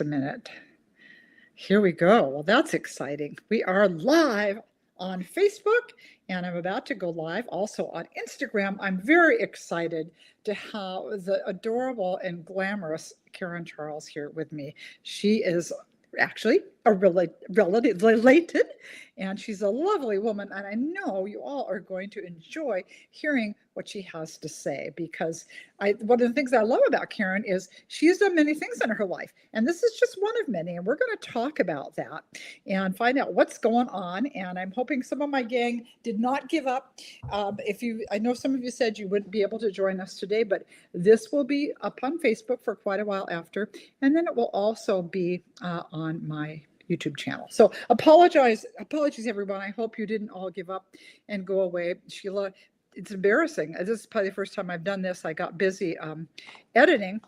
A minute. Here we go. Well, that's exciting. We are live on Facebook, and I'm about to go live also on Instagram. I'm very excited to have the adorable and glamorous Karen Charles here with me. She is actually a relative related, and she's a lovely woman. And I know you all are going to enjoy hearing what she has to say because one of the things I love about Karen is she's done many things in her life, and this is just one of many. And we're going to talk about that and find out what's going on. And I'm hoping some of my gang did not give up. I know some of you said you wouldn't be able to join us today, but this will be up on Facebook for quite a while after, and then it will also be on my YouTube channel. So apologies everyone. I hope you didn't all give up and go away. Sheila, it's embarrassing. This is probably the first time I've done this. I got busy editing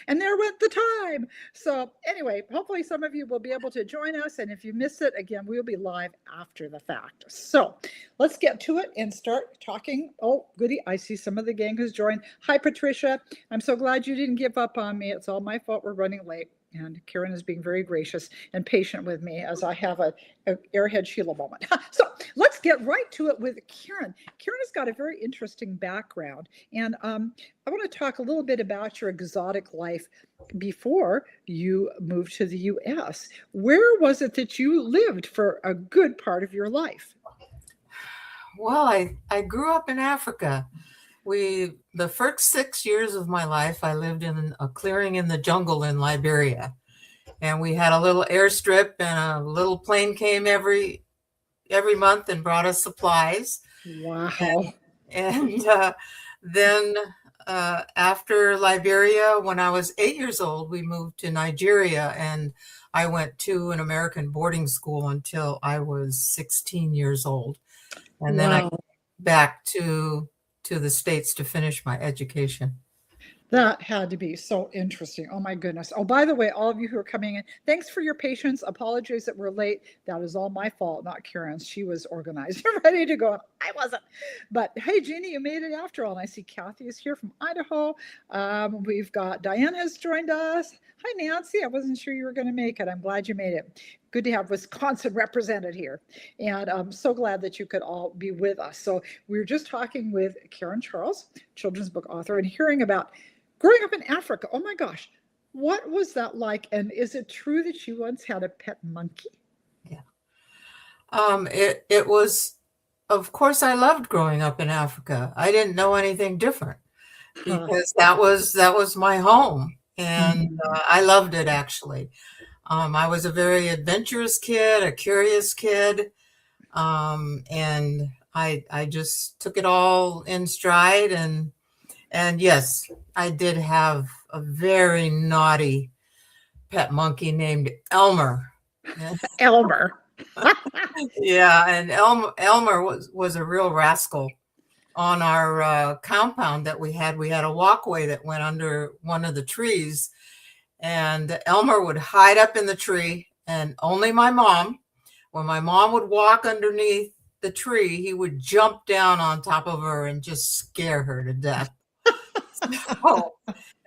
and there went the time. So anyway, hopefully some of you will be able to join us. And if you miss it, again, we'll be live after the fact. So let's get to it and start talking. Oh, goody. I see some of the gang has joined. Hi, Patricia. I'm so glad you didn't give up on me. It's all my fault. We're running late. And Karen is being very gracious and patient with me as I have a airhead Sheila moment. So let's get right to it with Karen. Karen has got a very interesting background. And I want to talk a little bit about your exotic life before you moved to the U.S. Where was it that you lived for a good part of your life? Well, I grew up in Africa. The first 6 years of my life, I lived in a clearing in the jungle in Liberia. And we had a little airstrip, and a little plane came every month and brought us supplies. Wow. And then after Liberia, when I was 8 years old, we moved to Nigeria, and I went to an American boarding school until I was 16 years old. And then I came back to the States to finish my education. That had to be so interesting. Oh my goodness. Oh, by the way, all of you who are coming in, thanks for your patience. Apologies that we're late. That is all my fault, not Karen's. She was organized and ready to go. I wasn't. But hey, Jeannie, you made it after all. And I see Kathy is here from Idaho. We've got Diane has joined us. Hi, Nancy. I wasn't sure you were going to make it. I'm glad you made it. Good to have Wisconsin represented here. And I'm so glad that you could all be with us. So we were just talking with Karen Charles, children's book author, and hearing about growing up in Africa. Oh my gosh, what was that like? And is it true that you once had a pet monkey? Yeah. It was, of course, I loved growing up in Africa. I didn't know anything different because that was my home, and I loved it actually. I was a very adventurous kid, a curious kid, and I just took it all in stride. And yes, I did have a very naughty pet monkey named Elmer. Elmer. Yeah, and Elmer was a real rascal. On our compound that we had a walkway that went under one of the trees, and Elmer would hide up in the tree, and only when my mom would walk underneath the tree, he would jump down on top of her and just scare her to death.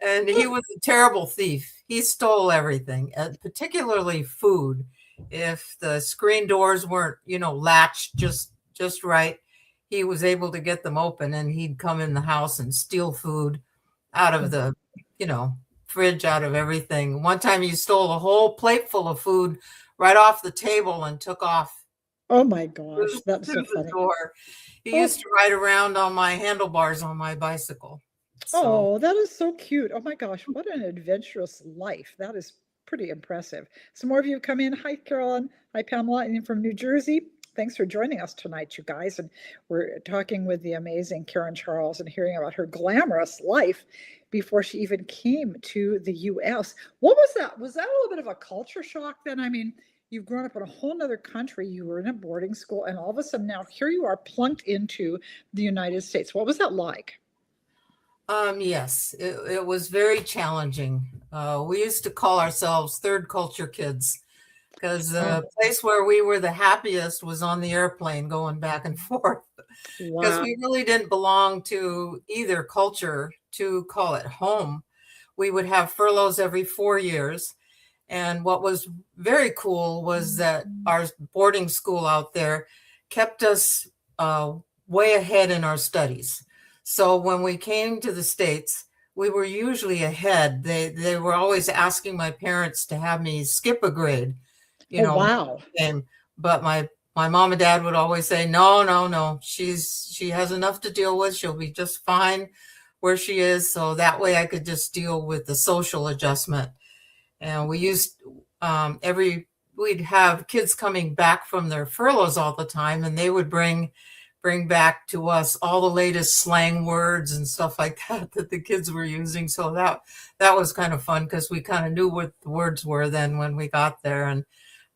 And he was a terrible thief. He stole everything, particularly food. If the screen doors weren't, latched just right, he was able to get them open, and he'd come in the house and steal food out of the, fridge, out of everything. One time he stole a whole plate full of food right off the table and took off. Oh my gosh, that's so funny. He used to ride around on my handlebars on my bicycle. Oh, that is so cute. Oh my gosh, what an adventurous life. That is pretty impressive. Some more of you come in. Hi, Carolyn. Hi, Pamela, and from New Jersey. Thanks for joining us tonight, you guys. And we're talking with the amazing Karen Charles and hearing about her glamorous life before she even came to the U.S. What was that? Was that a little bit of a culture shock then? I mean, you've grown up in a whole nother country. You were in a boarding school, and all of a sudden now here you are plunked into the United States. What was that like? Yes, it was very challenging. We used to call ourselves third culture kids because the place where we were the happiest was on the airplane going back and forth. Because we really didn't belong to either culture to call it home. We would have furloughs every 4 years. And what was very cool was that our boarding school out there kept us uh, way ahead in our studies. So when we came to the States, we were usually ahead. They were always asking my parents to have me skip a grade, you Oh, know, wow. and but my mom and dad would always say, no, no, no, she has enough to deal with. She'll be just fine where she is. So that way I could just deal with the social adjustment. And we used we'd have kids coming back from their furloughs all the time, and they would bring back to us all the latest slang words and stuff like that that the kids were using. So that was kind of fun because we kind of knew what the words were then when we got there. And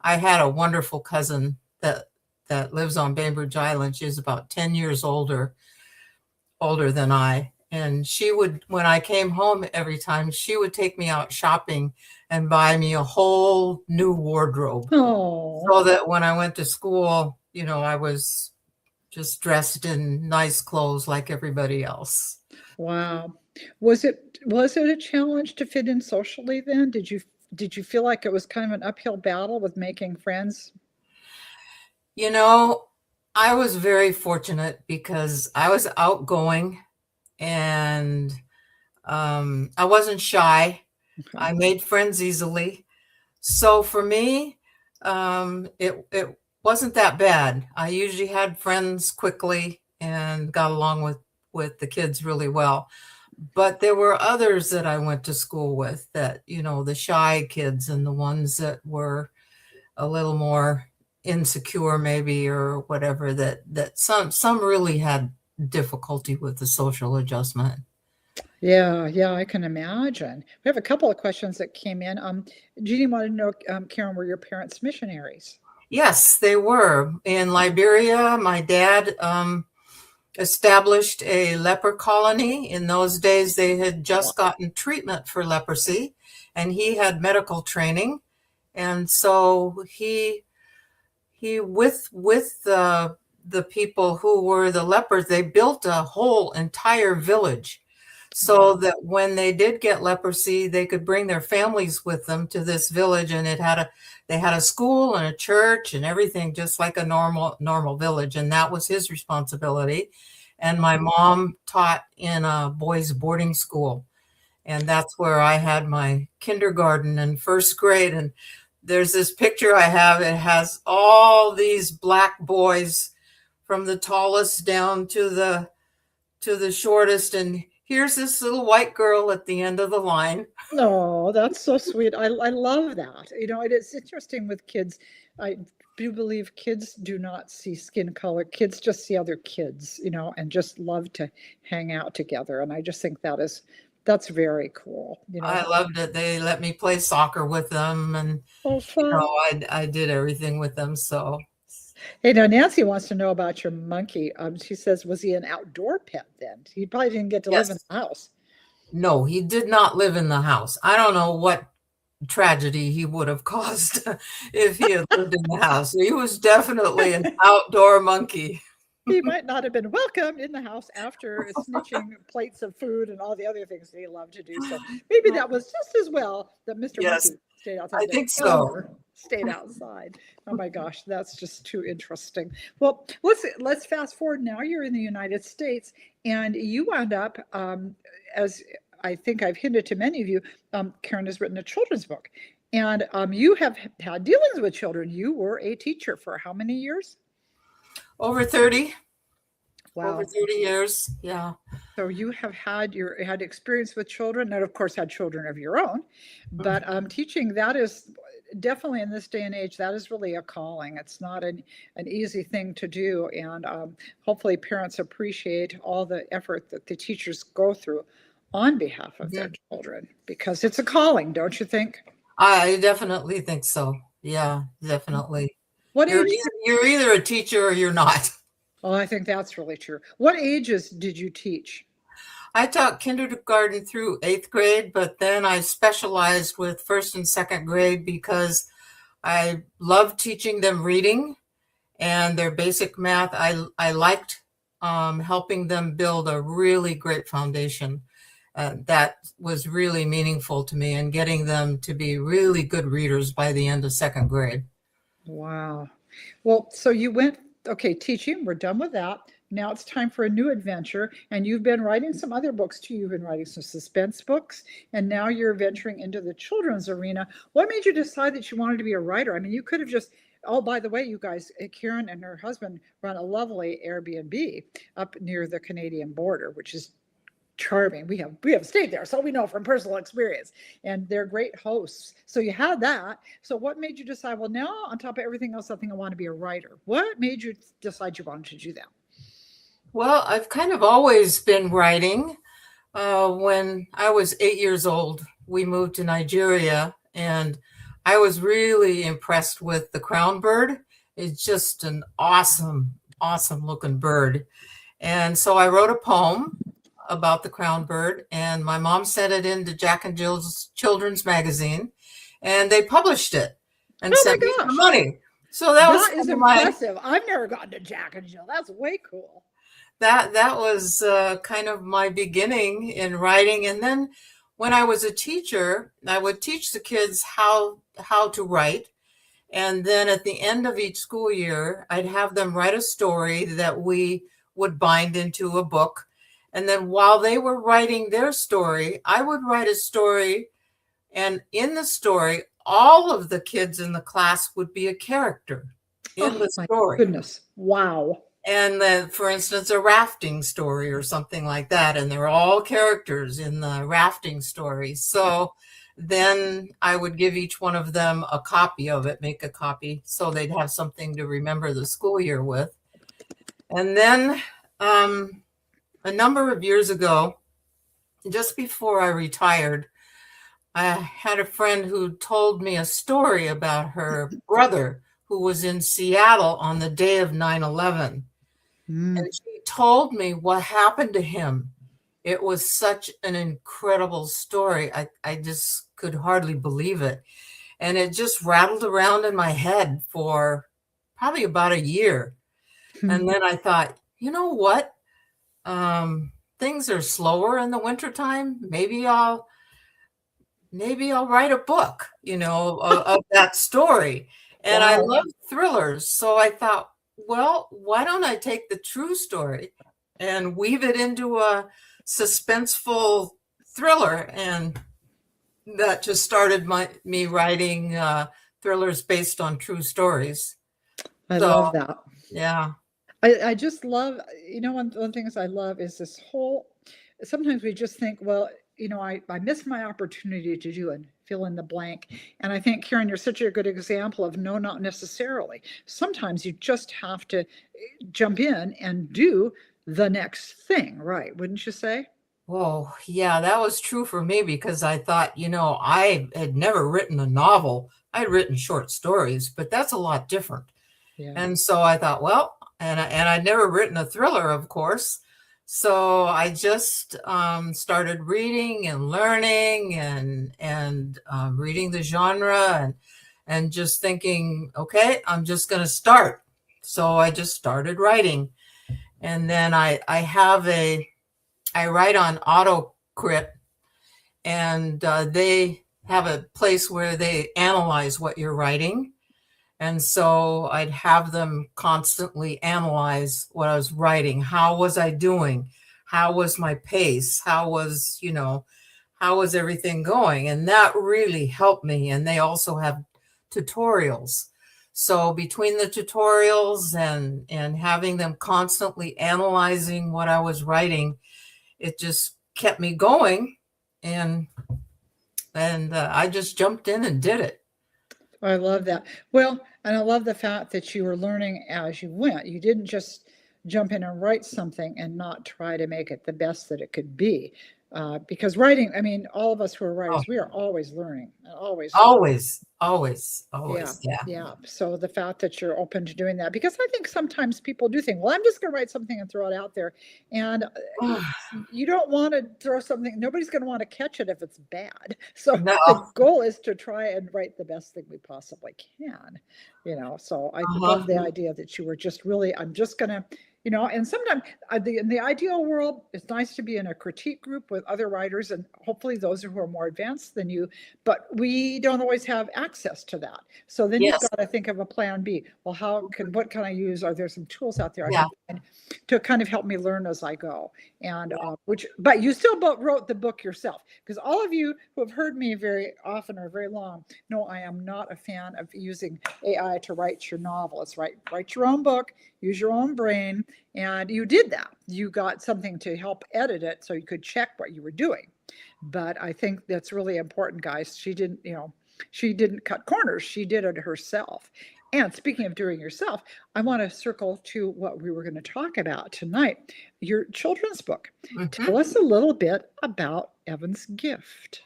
I had a wonderful cousin that lives on Bainbridge Island. She's about 10 years older than I. And she would, when I came home every time, she would take me out shopping and buy me a whole new wardrobe Oh, so that when I went to school, I was just dressed in nice clothes like everybody else. wow. Was it a challenge to fit in socially then? Did you feel like it was kind of an uphill battle with making friends? You know, I was very fortunate because I was outgoing and I wasn't shy. Okay. I made friends easily. So for me, it wasn't that bad. I usually had friends quickly and got along with the kids really well. But there were others that I went to school with that, the shy kids and the ones that were a little more insecure maybe or whatever that some really had difficulty with the social adjustment. Yeah, yeah, I can imagine. We have a couple of questions that came in. Jeannie wanted to know, Karen, were your parents missionaries? Yes, they were. In Liberia, my dad established a leper colony. In those days, they had Wow. just gotten treatment for leprosy, and he had medical training. And so he with the people who were the lepers, they built a whole entire village so Wow. that when they did get leprosy, they could bring their families with them to this village, and they had a school and a church and everything just like a normal village, and that was his responsibility. And my mom taught in a boys boarding school, and that's where I had my kindergarten and first grade. And there's this picture I have. It has all these black boys from the tallest down to the shortest, and here's this little white girl at the end of the line. No, that's so sweet. I love that. It is interesting with kids. I do believe kids do not see skin color. Kids just see other kids, and just love to hang out together. And I just think that's very cool. I loved it. They let me play soccer with them, and Oh, fun. I did everything with them. So Hey, now Nancy wants to know about your monkey. She says, was he an outdoor pet then? He probably didn't get to live in yes, the house. no, he did not live in the house. I don't know what tragedy he would have caused if he had lived in the house. He was definitely an outdoor monkey. He might not have been welcome in the house after snitching plates of food and all the other things that he loved to do. So maybe that was just as well that Mr. Yes, Monkey stayed outside, I the think so. owner stayed outside. Oh my gosh, that's just too interesting. Well, let's fast forward now. You're in the United States, and you wound up, as I think I've hinted to many of you, Karen has written a children's book, and you have had dealings with children. You were a teacher for how many years? Over 30, over Wow. 30 years. Yeah. So you have had experience with children, and of course had children of your own, but teaching, that is definitely in this day and age, that is really a calling. It's not an easy thing to do, and hopefully parents appreciate all the effort that the teachers go through on behalf of their Mhm. children, because it's a calling, don't you think? I definitely think so. Yeah, definitely. What You're age? either, you're either a teacher or you're not. Oh, I think that's really true. What ages did you teach? I taught kindergarten through eighth grade, but then I specialized with first and second grade because I loved teaching them reading and their basic math. I liked helping them build a really great foundation. that was really meaningful to me, and getting them to be really good readers by the end of second grade. Wow. Well, so you went, okay, teaching, we're done with that. Now it's time for a new adventure. And you've been writing some other books too. You've been writing some suspense books, and now you're venturing into the children's arena. What made you decide that you wanted to be a writer? I mean, you could have just, oh, by the way, you guys, Karen and her husband run a lovely Airbnb up near the Canadian border, which is charming. We have stayed there, so we know from personal experience, and they're great hosts. So you had that. So what made you decide, well, now on top of everything else, I think I want to be a writer? What made you decide you wanted to do that? Well, I've kind of always been writing. When I was 8 years old, we moved to Nigeria, and I was really impressed with the crown bird. It's just an awesome, awesome looking bird. And so I wrote a poem about the crown bird, and my mom sent it into Jack and Jill's children's magazine, and they published it and Oh sent me my some gosh, money. So that was that is my impressive. I've never gotten to Jack and Jill. That's way cool. that was kind of my beginning in writing. And then when I was a teacher, I would teach the kids how to write. And then at the end of each school year, I'd have them write a story that we would bind into a book. And then while they were writing their story, I would write a story. And in the story, all of the kids in the class would be a character in Oh the my story. goodness. Wow. And then, for instance, a rafting story or something like that. And they're all characters in the rafting story. So then I would give each one of them a copy of it, make a copy, so they'd have something to remember the school year with. And then a number of years ago, just before I retired, I had a friend who told me a story about her brother who was in Seattle on the day of 9/11. Mm. And she told me what happened to him. It was such an incredible story. I just could hardly believe it. And it just rattled around in my head for probably about a year. And then I thought, you know what? Things are slower in the wintertime. Maybe I'll write a book, of that story. And I Wow. love thrillers. So I thought, well, why don't I take the true story and weave it into a suspenseful thriller? And that just started me writing thrillers based on true stories. I So, love that. yeah. I just love, one things I love is this whole, sometimes we just think, well, I missed my opportunity to do and fill in the blank. And I think, Karen, you're such a good example of no, not necessarily. Sometimes you just have to jump in and do the next thing, right? Wouldn't you say? Oh, yeah, that was true for me because I thought, I had never written a novel. I'd written short stories, but that's a lot different. Yeah. And so I thought, well, and I'd never written a thriller, of course. So I just started reading and learning and reading the genre and just thinking, okay, I'm just going to start. So I just started writing, and then I write on AutoCrit, and they have a place where they analyze what you're writing. And so I'd have them constantly analyze what I was writing. How was I doing? How was my pace? How was everything going? And that really helped me. And they also have tutorials. So between the tutorials and having them constantly analyzing what I was writing, it just kept me going. And I just jumped in and did it. I love that. Well, and I love the fact that you were learning as you went. You didn't just jump in and write something and not try to make it the best that it could be. Because writing, I mean, all of us who are Oh, writers, we are always learning and always. always, always, Yeah, always. Yeah. yeah. So the fact that you're open to doing that, because I think sometimes people do think, well, I'm just going to write something and throw it out there. And you don't want to throw something, nobody's going to want to catch it if it's bad. So No. the goal is to try and write the best thing we possibly can, So I Uh-huh. love the idea that you were just really, I'm just going to And sometimes in the ideal world, it's nice to be in a critique group with other writers and hopefully those who are more advanced than you, but we don't always have access to that. So then you've Yes. got to think of a plan B. Well, what can I use? Are there some tools out there I Yeah. can find to kind of help me learn as I go? And Yeah. but you still wrote the book yourself, because all of you who have heard me very often or very long know I am not a fan of using AI to write your novel. It's write your own book, use your own brain, and you did that. You got something to help edit it so you could check what you were doing. But I think that's really important, guys. She didn't cut corners. She did it herself. And speaking of doing yourself, I want to circle to what we were going to talk about tonight, your children's book. Mhm. Tell us a little bit about Evan's Gift.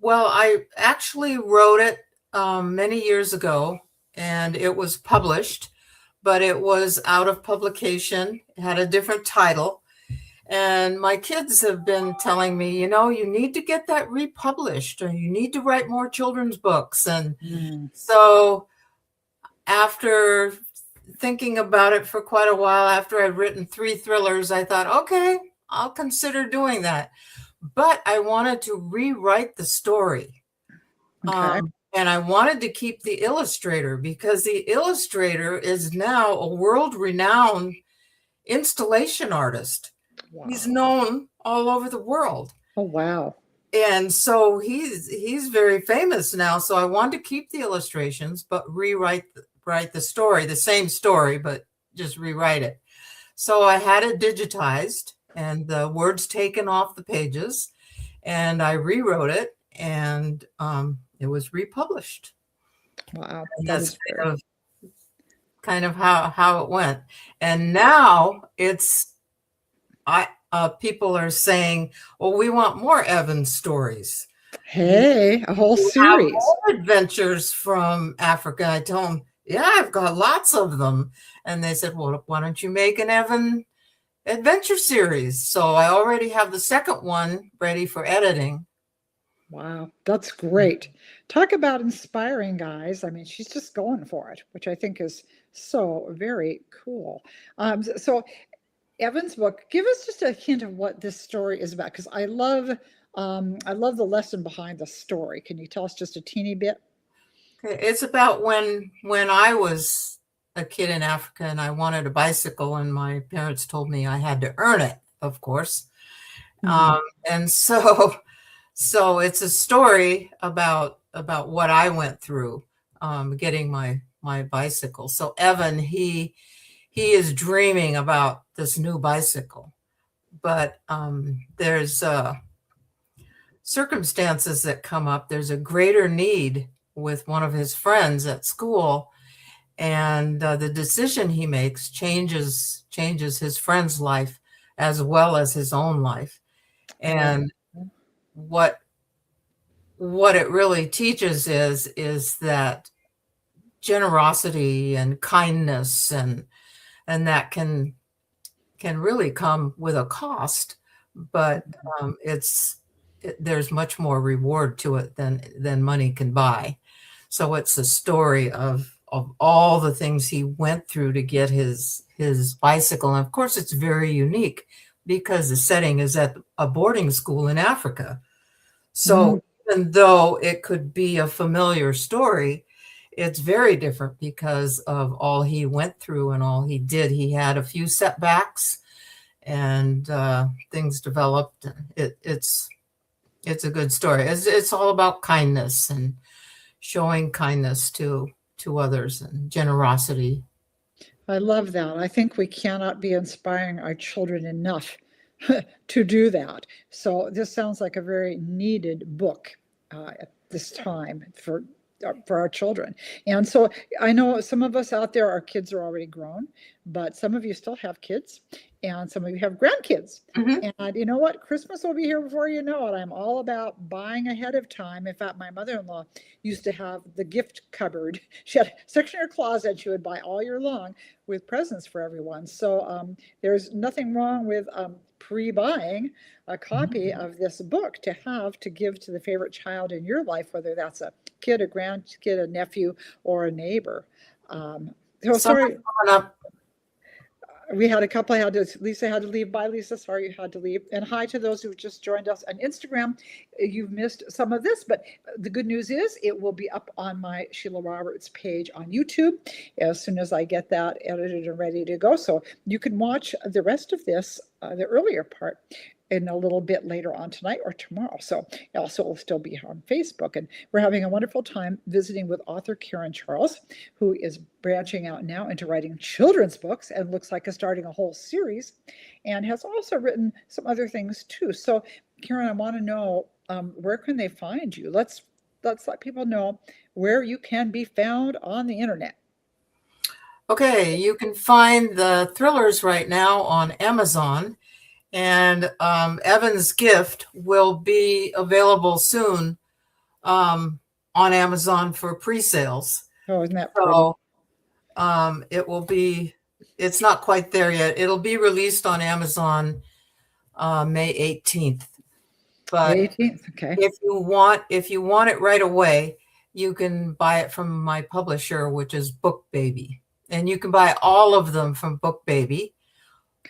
Well, I actually wrote it many years ago, and it was published, but it was out of publication. It had a different title. And my kids have been telling me, you need to get that republished, or you need to write more children's books. And Mm, so after thinking about it for quite a while, after I'd written 3 thrillers, I thought, okay, I'll consider doing that. But I wanted to rewrite the story. okay. And I wanted to keep the illustrator, because the illustrator is now a world-renowned installation artist. He's Wow. known all over the world. Oh, wow. And so he's very famous now. So I wanted to keep the illustrations, but write the story, the same story, but just rewrite it. So I had it digitized and the words taken off the pages, and I rewrote it, and it was republished. Wow. And That that's is very, kind of how it went. And now people are saying, well, we want more Evan stories. hey, a whole You have series. more adventures from Africa. I told them, yeah, I've got lots of them. And they said, well, why don't you make an Evan adventure series? So I already have the second one ready for editing. Wow, that's great. Talk about inspiring, guys. I mean, she's just going for it, which I think is so very cool. So Evan's book, give us just a hint of what this story is about, because I love the lesson behind the story. Can you tell us just a teeny bit? Okay, it's about when I was a kid in Africa and I wanted a bicycle, and my parents told me I had to earn it, of course. Hmm. Um, and so so it's a story about what I went through getting my bicycle. So Evan, he is dreaming about this new bicycle, but there's circumstances that come up. There's a greater need with one of his friends at school, and the decision he makes changes his friend's life as well as his own life. Oh, And what what it really teaches is that generosity and kindness and that can really come with a cost, but there's much more reward to it than money can buy. So it's a story of all the things he went through to get his bicycle. And of course, it's very unique because the setting is at a boarding school in Africa. mm, So even though it could be a familiar story, it's very different because of all he went through and all he did. He had a few setbacks, and things developed. It's a good story. It's all about kindness and showing kindness to others and generosity. I love that. I think we cannot be inspiring our children enough to do that. So this sounds like a very needed book at this time for our children. And so I know some of us out there, our kids are already grown, but some of you still have kids, and some of you have grandkids. Mhm. And you know what? Christmas will be here before you know it. I'm all about buying ahead of time. In fact, my mother-in-law used to have the gift cupboard. She had a section in her closet she would buy all year long with presents for everyone. So there's nothing wrong with pre-buying a copy of this book to have to give to the favorite child in your life, whether that's a kid, a grandkid, a nephew, or a neighbor. So Summer's sorry. coming up. We had a couple. I had to. Lisa had to leave. Bye, Lisa. Sorry you had to leave. And hi to those who just joined us on Instagram. You've missed some of this, but the good news is it will be up on my Sheila Roberts page on YouTube as soon as I get that edited and ready to go. So you can watch the rest of this, the earlier part, in a little bit later on tonight or tomorrow. So also it will still be on Facebook. And we're having a wonderful time visiting with author Karen Charles, who is branching out now into writing children's books and looks like is starting a whole series, and has also written some other things too. So Karen, I want to know, where can they find you? Let's let people know where you can be found on the internet. Okay, you can find the thrillers right now on Amazon. And Evan's Gift will be available soon on Amazon for pre-sales. Oh, isn't that pretty? So it will be, it's not quite there yet. It'll be released on Amazon May 18th. But May 18th, okay. if you want it right away, you can buy it from my publisher, which is Book Baby. And you can buy all of them from Book Baby.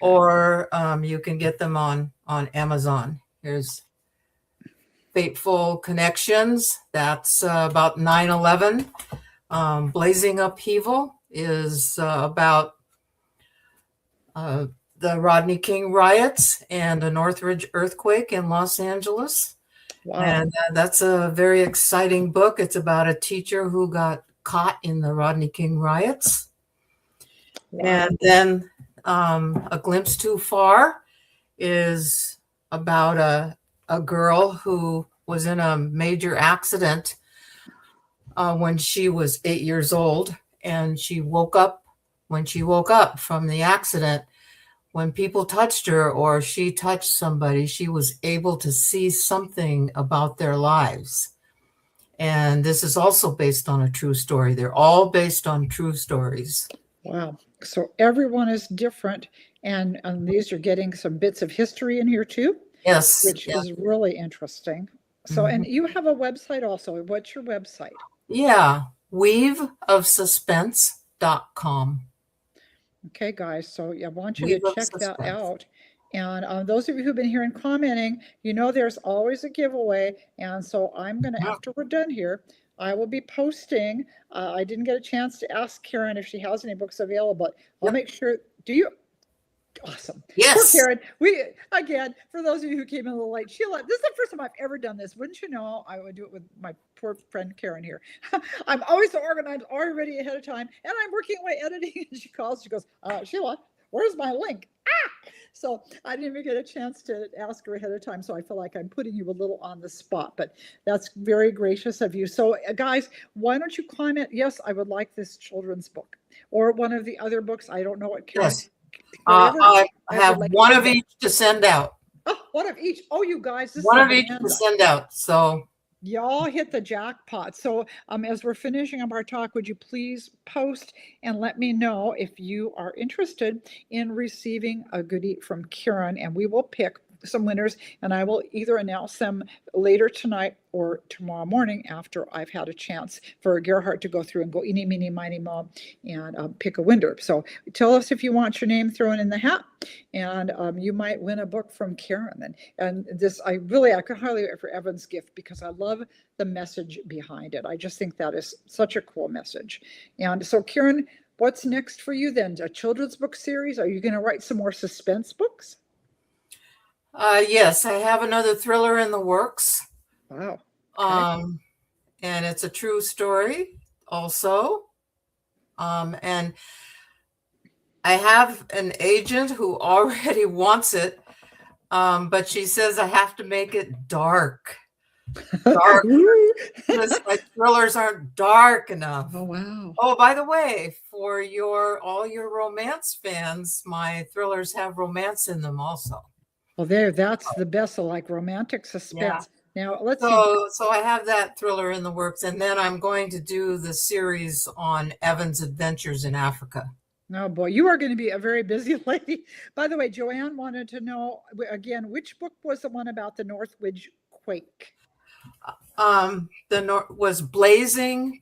Or you can get them on Amazon. Here's Fateful Connections. That's about 9/11. Blazing Upheaval is about the Rodney King riots and a Northridge earthquake in Los Angeles. Wow. And that's a very exciting book. It's about a teacher who got caught in the Rodney King riots. Wow. And then A Glimpse Too Far is about a girl who was in a major accident when she was 8 years old, and she woke up. When she woke up from the accident, when people touched her or she touched somebody, she was able to see something about their lives. And this is also based on a true story. They're all based on true stories. Wow. So everyone is different, and these are getting some bits of history in here too. Yes. Which is really interesting. So, and you have a website also. What's your website? Yeah, weaveofsuspense.com. Okay, guys. So I want you to check that out. And those of you who've been here and commenting, you know there's always a giveaway. And so I'm going to, after we're done here, I will be posting. I didn't get a chance to ask Karen if she has any books available, but I'll make sure. Do you? Awesome. Yes. Poor Karen. We, again, for those of you who came in a little late, Sheila, this is the first time I've ever done this. Wouldn't you know, I would do it with my poor friend Karen here. I'm always so organized, already ready ahead of time, and I'm working away editing, and she calls, she goes, Sheila, where's my link? So I didn't even get a chance to ask her ahead of time, so I feel like I'm putting you a little on the spot, but that's very gracious of you. So guys, why don't you comment, yes, I would like this children's book, or one of the other books. I don't know what Karen. Yes. I have one of each to send out. Oh, one of each. Oh, you guys, this one of each to send out. So y'all hit the jackpot. So as we're finishing up our talk, would you please post and let me know if you are interested in receiving a goodie from Karen, and we will pick some winners, and I will either announce them later tonight or tomorrow morning after I've had a chance for Gerhardt to go through and go eeny, meeny, miny, moe, and pick a winner. So tell us if you want your name thrown in the hat, and you might win a book from Karen. And this, I could highly recommend for Evan's Gift, because I love the message behind it. I just think that is such a cool message. And so Karen, what's next for you then? A children's book series? Are you going to write some more suspense books? Yes, I have another thriller in the works. Wow. Okay. And it's a true story also. And I have an agent who already wants it, but she says I have to make it dark. Dark. Because my thrillers aren't dark enough. Oh, wow. Oh, by the way, for all your romance fans, my thrillers have romance in them also. Well, that's the best. So like romantic suspense. Yeah. Now let's see. So I have that thriller in the works, and then I'm going to do the series on Evan's adventures in Africa. Oh boy, you are going to be a very busy lady. By the way, Joanne wanted to know again, which book was the one about the Northridge quake? Was Blazing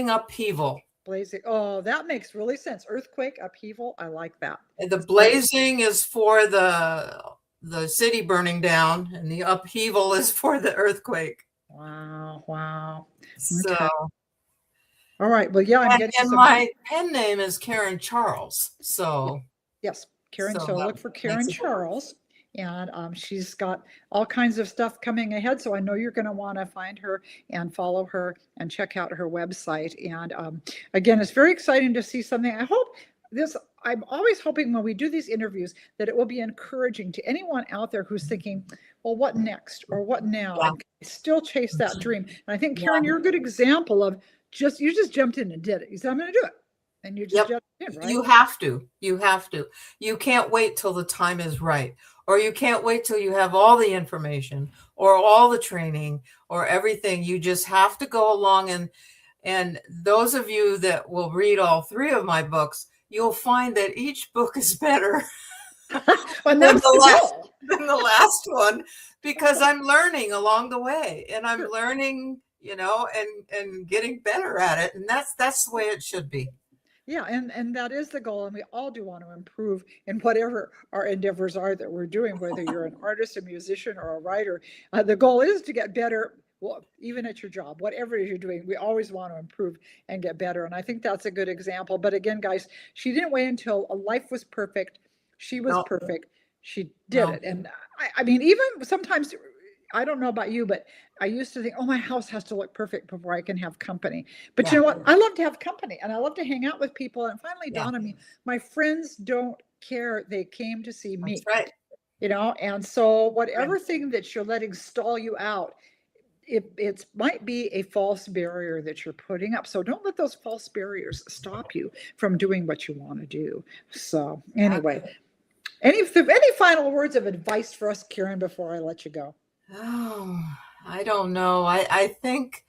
Upheaval. Blazing. Oh, that makes really sense. Earthquake, upheaval. I like that. And the So, blazing is for the city burning down, and the upheaval is for the earthquake. wow, wow. Okay. So, All right. Well, yeah, I'm getting and some. my pen name is Karen Charles. Yeah. So, Yes, Karen. so So that look for makes Karen a difference. Charles, and she's got all kinds of stuff coming ahead. So I know you're going to want to find her and follow her and check out her website. And again, it's very exciting to see something. I hope this. I'm always hoping when we do these interviews that it will be encouraging to anyone out there who's thinking, well, what next or what now, Yeah, and still chase that dream. And I think Karen, yeah. you're a good example of just you just jumped in and did it. You said I'm going to do it, and you just Yep. jumped in, right? You have to. You have to. You can't wait till the time is right, or you can't wait till you have all the information or all the training or everything. You just have to go along, and those of you that will read all three of my books, you'll find that each book is better And than that's the the last goal. than the last one, because I'm learning along the way, and I'm Sure. learning, and getting better at it, and that's the way it should be. Yeah, and that is the goal, and we all do want to improve in whatever our endeavors are that we're doing, whether you're an artist, a musician, or a writer. The goal is to get better. Well, even at your job, whatever it is you're doing, we always want to improve and get better. And I think that's a good example. But again, guys, she didn't wait until a life was perfect. She was No, perfect. She did no, it. And I mean, even sometimes, I don't know about you, but I used to think, oh, my house has to look perfect before I can have company. But you yeah, know what? I love to have company and I love to hang out with people. And it finally yeah, dawned on me, my friends don't care. They came to see that's me, right. and so Right. whatever thing that you're letting stall you out, it might be a false barrier that you're putting up. So don't let those false barriers stop you from doing what you want to do. So anyway, Exactly. any final words of advice for us, Karen, before I let you go? Oh, I don't know. I think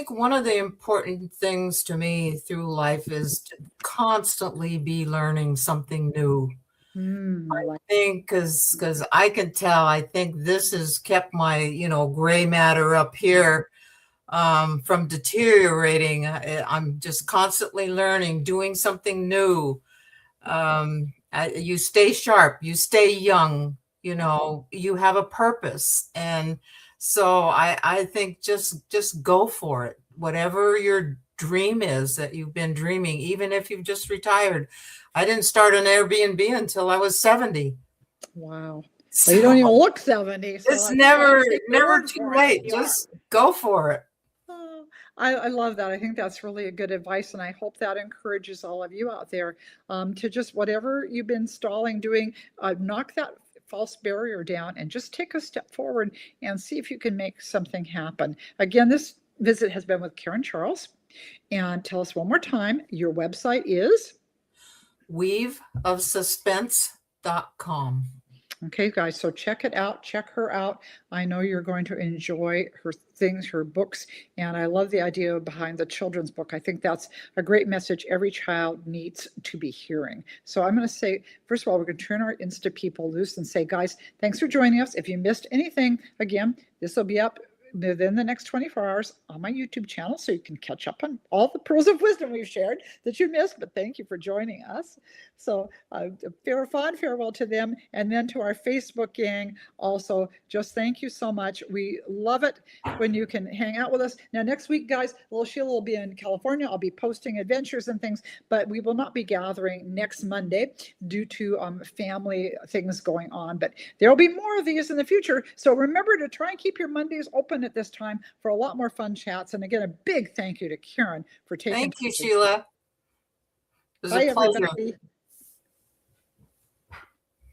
one of the important things to me through life is to constantly be learning something new. I like. I think because I can tell, I think this has kept my, gray matter up here from deteriorating. I'm just constantly learning, doing something new. You stay sharp, you stay young, you have a purpose. And so I think just go for it. Whatever your dream is that you've been dreaming, even if you've just retired. I didn't start an Airbnb until I was 70. Wow. Well, you So don't even look 70, so it's I think I'll never, take your never word too for it. late. Just go for it. Oh, I love that. I think that's really a good advice, and I hope that encourages all of you out there to just whatever you've been stalling doing, knock that false barrier down and just take a step forward and see if you can make something happen. Again, this visit has been with Karen Charles. And tell us one more time, your website is? Weaveofsuspense.com. Okay, guys, so check it out. Check her out. I know you're going to enjoy her things, her books, and I love the idea behind the children's book. I think that's a great message every child needs to be hearing. So I'm going to say, first of all, we're going to turn our Insta people loose and say, guys, thanks for joining us. If you missed anything, again, this will be up within the next 24 hours on my YouTube channel, so you can catch up on all the pearls of wisdom we've shared that you missed. But thank you for joining us. So fond farewell to them, and then to our Facebook gang also, just thank you so much. We love it when you can hang out with us. Now next week, guys, little Sheila will be in California. I'll be posting adventures and things, but we will not be gathering next Monday due to family things going on. But there will be more of these in the future. So remember to try and keep your Mondays open at this time for a lot more fun chats. And again, a big thank you to Karen for taking Thank time. you, Sheila. It was a Bye, pleasure. everybody.